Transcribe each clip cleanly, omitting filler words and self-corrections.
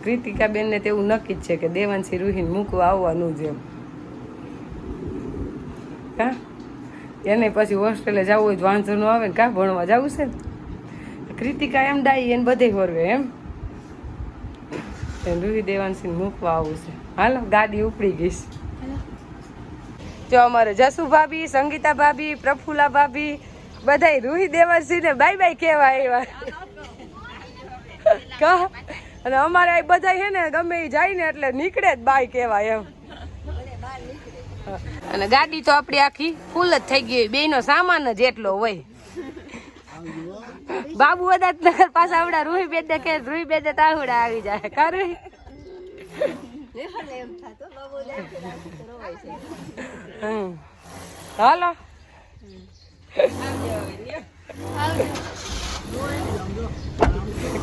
કૃતિકા બેન ને તેવું નક્કી જ છે કે દેવાંશી રૂહીને મૂકવા આવવાનું જ એમ. કા એને પછી હોસ્ટેલે જવું હોય તો વાંધો ન આવે ને, કા ભણવા જવું છે ને. કૃતિકા એમ ડાઈ એને બધે ફરવે એમ. રૂહી દેવાંશીને મૂકવા આવું છે. હાલો ગાડી ઉપડી ગઈ છે. જો અમારે જસુ ભાભી, સંગીતા ભાભી, પ્રફુલ્લા ભાભી બધા રૂહી દેવાંશીને બાય બાય કહેવા આવ્યા. કા અને અમારે આ બધા છે ને ગમે એ જાય ને એટલે નીકળે જ બાય કહેવાય એમ. અને ગાડી તો આપણી આખી ફૂલ જ થઈ ગઈ, બેયનો સામાન જ એટલો હોય. બાબુ વદાતનગર પાસે આવડા રૂહી બેન કે રૂહી બેન તાવડા આવી જાય. કા રૂહી હાલો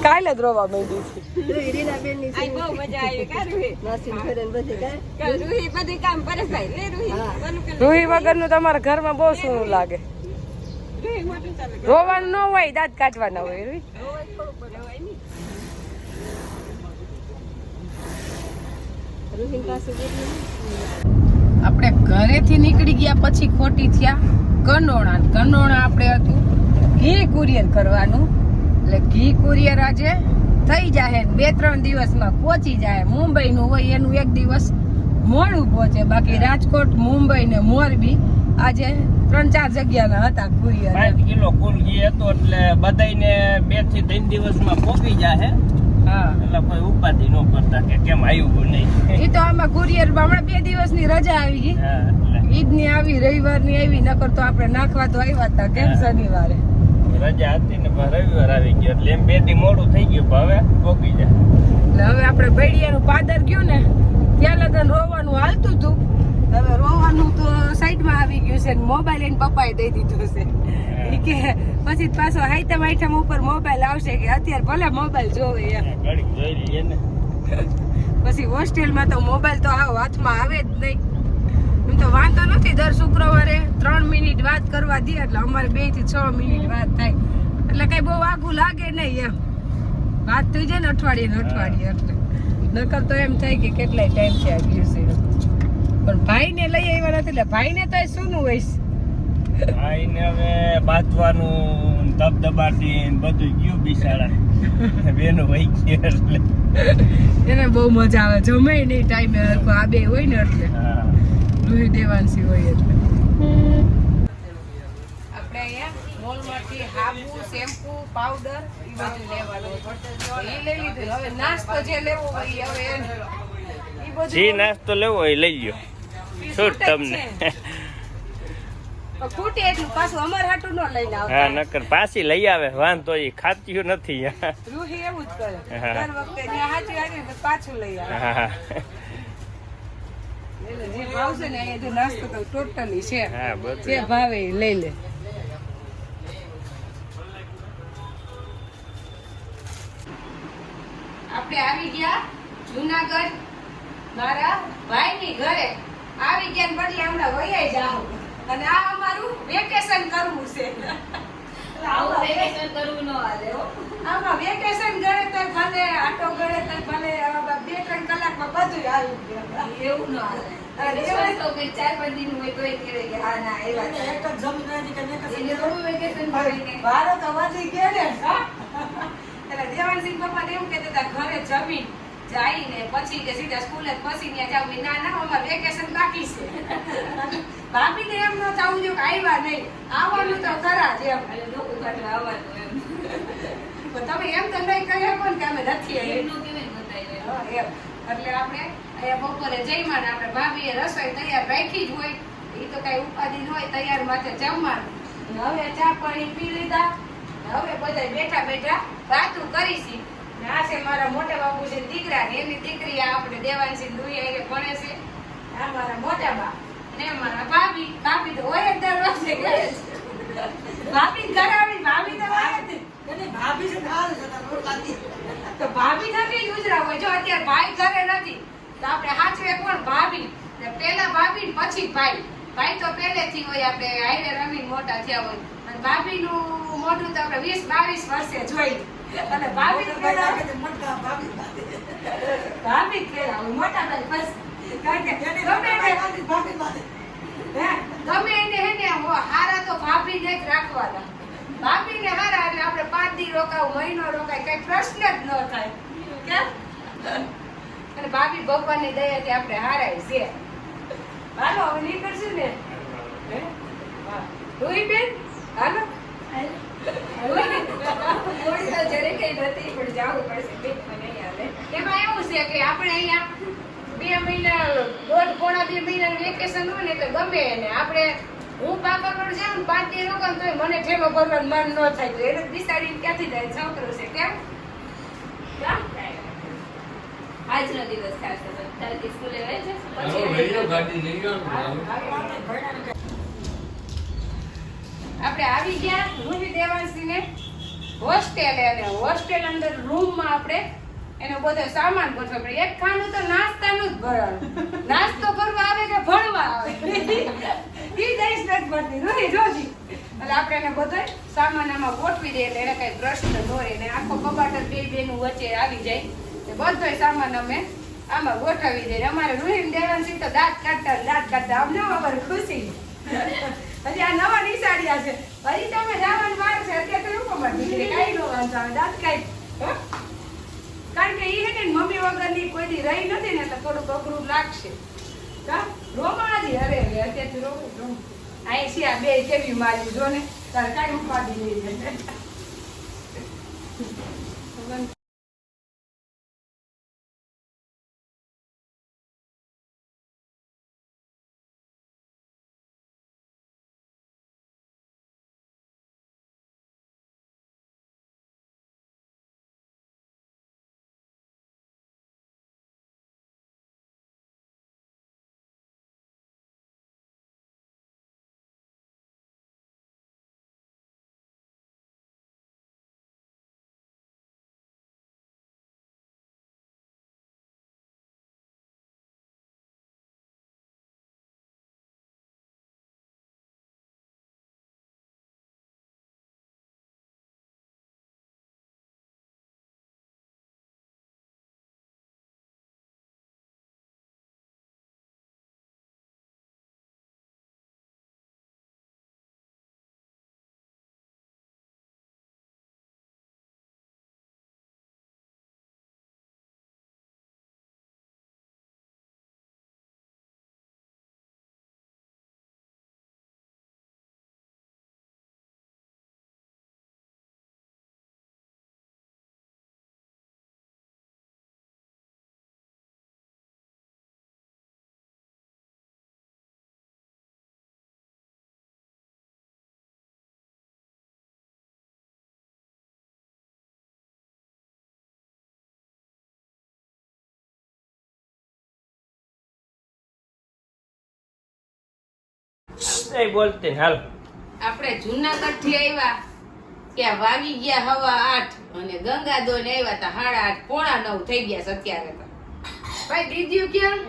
કાલે જ રોવા માંડી છે. રૂહી વગર નું તમારા ઘરમાં બહુ શું લાગે? રોવાનું ન હોય, દાંત કાઢવાના હોય. રૂહી આપણે ઘરેથી નીકળી ગયા પછી ખોટી થયા કંડોણા. કંડોણા આપણે હતું ઘી કુરિયર કરવાનું, એટલે ઘી કુરિયર આજે થઈ જાય, 2-3 દિવસમાં પહોંચી જાય. મુંબઈ નું હોય એનું 1 દિવસ મોડું પહોંચે, બાકી રાજકોટ, મુંબઈ ને મોરબી આજે 3-4 જગ્યાના હતા કુરિયર. 5 કિલો કુલ ઘી હતો એટલે બધાને 2 થી 3 દિવસમાં પહોંચી જાય. હા, એટલે કોઈ ઉપાધિ ન કરતા કે કેમ આવ્યું નહીં. એ તો આમાં કુરિયર હમણાં 2 દિવસની રજા આવી ગઈ, ઈદ ની આવી, રવિવાર ની આવી. નકર તો આપણે નાખવા તો આવ્યા હતા કેમ શનિવારે રજા હતી ને રવિવાર આવી ગયો એટલે એમ 2 દી મોડું થઈ ગયું. હવે પહોંચી જાય એટલે હવે આપણે બૈડિયાનું પાદર ગયું ને ત્યાં લગન રોવાનું હાલતું હતું. હવે રોવાનું તો સાઈડમાં આવી ગયું છે, મોબાઈલ એને પપ્પાએ દઈ દીધું છે. ઈ કે પછી પાછો હાઈતમ આઈટમ ઉપર મોબાઈલ આવશે કે અત્યારે ભલે મોબાઈલ જોવે એમ. ઘડીક જોઈ લઈએ ને. પછી હોસ્ટેલમાં તો મોબાઈલ તો હાથમાં આવે જ નહીં. એમ તો વાંધો નથી, દર શુક્રવારે 3 મિનિટ વાત કરવા દે એટલે અમારે 2 થી 6 મિનિટ વાત થાય, એટલે કઈ બહુ આગું લાગે નહીં એમ. વાત થઈ જાય ને અઠવાડિયે એટલે નકર તો એમ થાય કે કેટલાય ટાઈમ થી આ ગયું છે. પણ ભાઈને લઈ આવ્યા નથી એટલે ભાઈને તો શું નું હોય આઈને હવે બાંધવાનું દબદબાટી બધું ગયું બિચારા બેનો વહી ગયા એટલે એને બહુ મજા આવે. જમે નહીં ટાઈમે આ બે હોય ને એટલે રૂહી દેવાંશી હોય એટલે. આપણે અહીંયા મોલમાંથી હાબુ, શેમ્પુ, પાવડર એ બધું લેવાનું. એ લઈ લીધું. હવે નાસ્તો જે લેવો હોય હવે એ બધું જે નાસ્તો લેવો હોય લઈ લ્યો, છૂટ તમને. ખૂટે એટલું પાછું અમારે હાટું ન લઈને આવતા. હા, નકર પાછી લઈ આવે વાંધો એ ખાત્યું નથી. રૂહી એવું જ કરે દર વખતે ત્યાં હાચી આવી તો પાછું લઈ આવે. એટલે જે ભાવશે ને અહીંયા નાસ્તો તો ટોટલી છે, જે ભાવે લઈ લે. આપણે આવી ગયા જુનાગઢ મારા ભાઈની ઘરે. આવી ગયા ને બદલે હમણાં વૈયા જાવ અને આ અમારું વેકેશન કરવું છે. આવું વેકેશન કરવું ન હાલે હો. આમાં વેકેશન ગળે તો ભલે, આટો ગળે તો ભલે, 2-3 કલાકમાં બધું આવી ગયું. એવું ન હાલે. અરે તો કે 4-5 દિન હોય તોય કહેવે કે હા ના એવા એક જ જમીન કે વેકેશન ભરીને બાર તો વધી ગયા ને. એટલે દેવાનસિંહ પપ્પા એવું કહેતા હતા ઘરે જમીન જાઈને પછી કે સીધા સ્કૂલે પછી ત્યાં જાવ. ના ના અમાર વેકેશન બાકી છે. ભાભીને એમ ન થવું જોઈએ કે આવ્યા નહીં, આવવાનું તો ખરા જ એમ. એટલે લોકો કાઢવા આવવાનું એમ. પણ તમે એમ તો નહીં કહી શકો ને કે અમે નથી એમનું કેવી બતાવ્યું એમ. એટલે આપણે અહીંયા બપોરે જઈમાં ને આપણે ભાભીએ રસોઈ તૈયાર રાખી જ હોય, એ તો કઈ ઉપાધિ ન હોય, તૈયાર માથે જમવાનું. હવે ચા પાણી પી લીધા, હવે બધા બેઠા બેઠા વાતું કરીશી. આ છે મારા મોટા બાપુ છે દીકરા ને એની દીકરી આપણે દેવાંશી રૂહી આગે ભણે છે. આ મારા મોટા બા ને મારા ભાભી. ભાભી તો હોય જ દર વર્ષે ગયે છે. ભાભી ઘર આવી, ભાભી તો હોય જ. ભાભી છે તો ભાભી થકી ગુજરા હોય. જો અત્યારે ભાઈ ઘરે નથી તો આપણે હાચવે કોણ? ભાભી. ને પેલા ભાભી પછી ભાઈ. ભાઈ તો પહેલેથી હોય, આપણે હાઈરે રમીને મોટા થયા હોય. અને ભાભી નું મોઢું તો આપણે 20-22 વર્ષે જોઈ. અને ભાભી પેલા ભાભી જ કહેવાય, મોટા ભાઈ બસ. કારણ કે ગમે એને હે ને હારા તો ભાભી ને જ રાખવાના. ભાભી ને હારા એટલે આપણે 5 દી રોકાવું, મહિનો રોકાય, કઈ પ્રશ્ન જ ન થાય. કેમ? અને ભાભી ભગવાનની દયાથી આપણે હારાય છે. હાલો હવે નીકળશું ને. હે? હા. રોઈ બેન હાલો. થોડી તો જરે કઈ નથી પણ જાવું પડશે. પેટમાં નહીં આવે. એમાં એવું છે કે આપણે અહીંયા 2 મહિના, 1.5-2 મહિનાનું વેકેશન હોય ને એટલે ગમે એને આપણે હું બાપા જાઉં 5 દી રોકાઉં તો મને ઠેલો ભરવાનું મન ન થાય. તો એને બિસાડીને ક્યાંથી જાય છોકરો છે. કેમ? આજનો દિવસ ખાસ તારી સ્કૂલે વહી જશે આપણે આવી ગયા રૂહી દેવાંશીને હોસ્ટેલ, અને હોસ્ટેલ અંદર રૂમમાં આપણે એનો બધો સામાન ગોઠવો પડે. એક ખાનું તો નાસ્તાનું જ ભરવાનું. નાસ્તો કરવા આવે કે ભણવા આવે ઈ દઈશ નથી પડતી રૂહી જોજી. એટલે આપણે એને બધો સામાન આમાં ગોઠવી દઈએ એટલે એને કઈ પ્રશ્ન ન રહે ને આખો કબાટ બે બેનું વચ્ચે આવી જાય. બધો સામાન અમે આમાં ગોઠવી દઈએ. અમારે રૂહી દેવાંશી તો દાંત કાઢતા અમને અમારે ખુશી. હજી આ નવા નિશાળિયા છે, હજી તમે જવાનું વાર છે. અત્યારે તો લોકો માં દીકરી કઈ નો વાંધો આવે, દાંત કાઢ. કારણ કે ઈ હે ને મમ્મી વગરની કોઈ દી રહી નથી ને એટલે થોડુંક અઘરું લાગશે. રોમાજી અરે અત્યારથી રોમ અહીં છે આ બે કેવી મારી જો ને તારે કાંઈ ઉપાડી નહીં. એ બોલતી ને હાલ. આપણે જુનાગઢ થી આવ્યા ત્યાં વાગી ગયા 8:30 અને ગંગાદોન આવ્યા તા 8:30 પોણા 9 થઈ ગયા છે અત્યારે તો. ભાઈ દીદીઓ ક્યાં?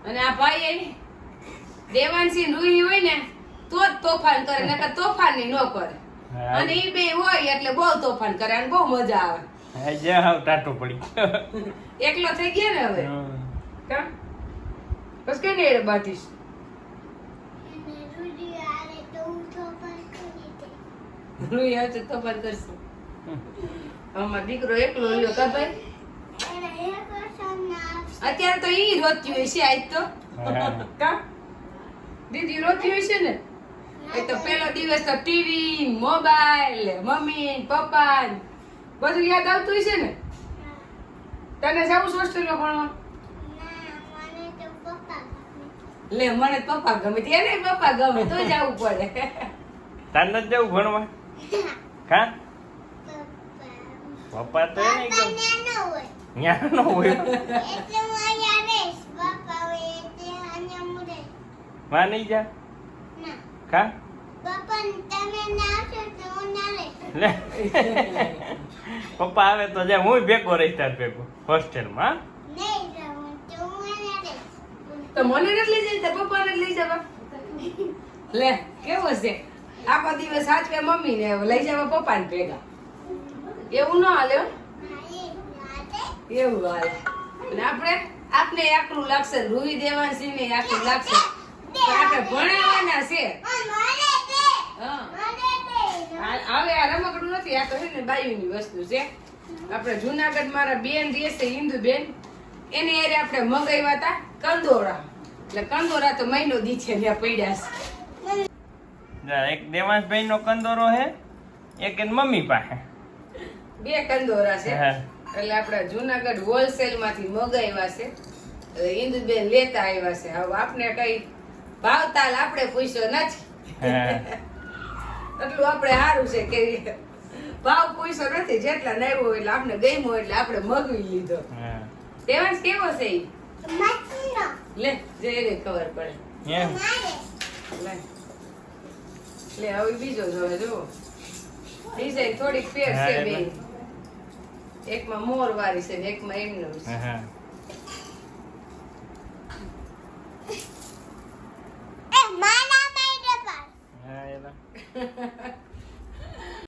અને આ ભાઈ દેવાંશી રૂહી હોય ને તો જ તોફાન કરે, નકર તોફાની ન કરે. અને ઈ બે હોય એટલે બહુ તોફાન કરે અને બહુ મજા આવે. આજે હાવ ટાટો પડી એકલો થઈ ગયા ને હવે. કા બસ કે ને બાતીશ રૂહી આવે તો તોફાન કરશે. અમારો દીકરો એકલો રહ્યો કા ભાઈ? અત્યારે તો ઈ રોતી હોય છે આજ તો. કા દીદી રોતી હોય છે ને? એ તો પેલો દિવસ તો ટીવી, મોબાઈલ, મમ્મી, પપ્પા બધું યાદ આવતું હશે ને? તને જાવું હોસ્ટેલમાં ભણવા? લે મને પપ્પા ગમે, એને પપ્પા ગમે તો જવું પડે. તાર નથી જવું ભણવા? કા પપ્પા તો એને ગમે ન્યા નો હોય માં નહીં જા કા લે પપ્પા આવે તો જા હું ભેગો રહીશ તાર ભેગો હોસ્ટેલમાં. તો મને નથી લઈ જાય તો પપ્પાને લઈ જવા. લે કેવો છે આખો દિવસ સાચવે મમ્મી ને લઈ જવા પપ્પાને ભેગા, એવું ન હાલે. એવું હાલે. અને આપને આકરું લાગશે, રૂવી દેવાંશીને આકરું લાગશે. તો આપણે ભણાવવાના છે. હા. હવે આ રમકડું નથી, આ તો છે ને બાયુની વસ્તુ છે. આપણે જુનાગઢ મારા બેન રહે છે, હિન્દુ બેન, એની હારે આપણે મંગાવ્યા હતા કંદોરા. એટલે કંદોરા તો મહિનો દી છે ત્યાં પડ્યા છે. એક દેવાંશભાઈ નો કંદોરો હે, એક એની મમ્મી પાસે. બે કંદોરા છે. હા. એટલે આપણે જુનાગઢ હોલસેલ માંથી મગાવ્યા છે. એટલે હિન્દુબેન લેતા આવ્યા છે. હવે આપને કઈ ભાવતાલ આપણે પૂછ્યો નથી. હા. એટલું આપણે સારું છે કે ભાવ પૂછ્યો નથી. જેટલા નાવ્યો એટલે આપણે ગમ્યો એટલે આપણે મગવી લીધો. હા. દેવાંશ કેવો છે ઈ? લે જઈને ખબર પડે. એમ. લે હવે બીજો જોવે જો ડિઝાઇન થોડીક ફેર હા, છે એટલે. બે. એકમાં મોર વાળી છે ને એકમાં એમનું છે. હા. હા, એલા.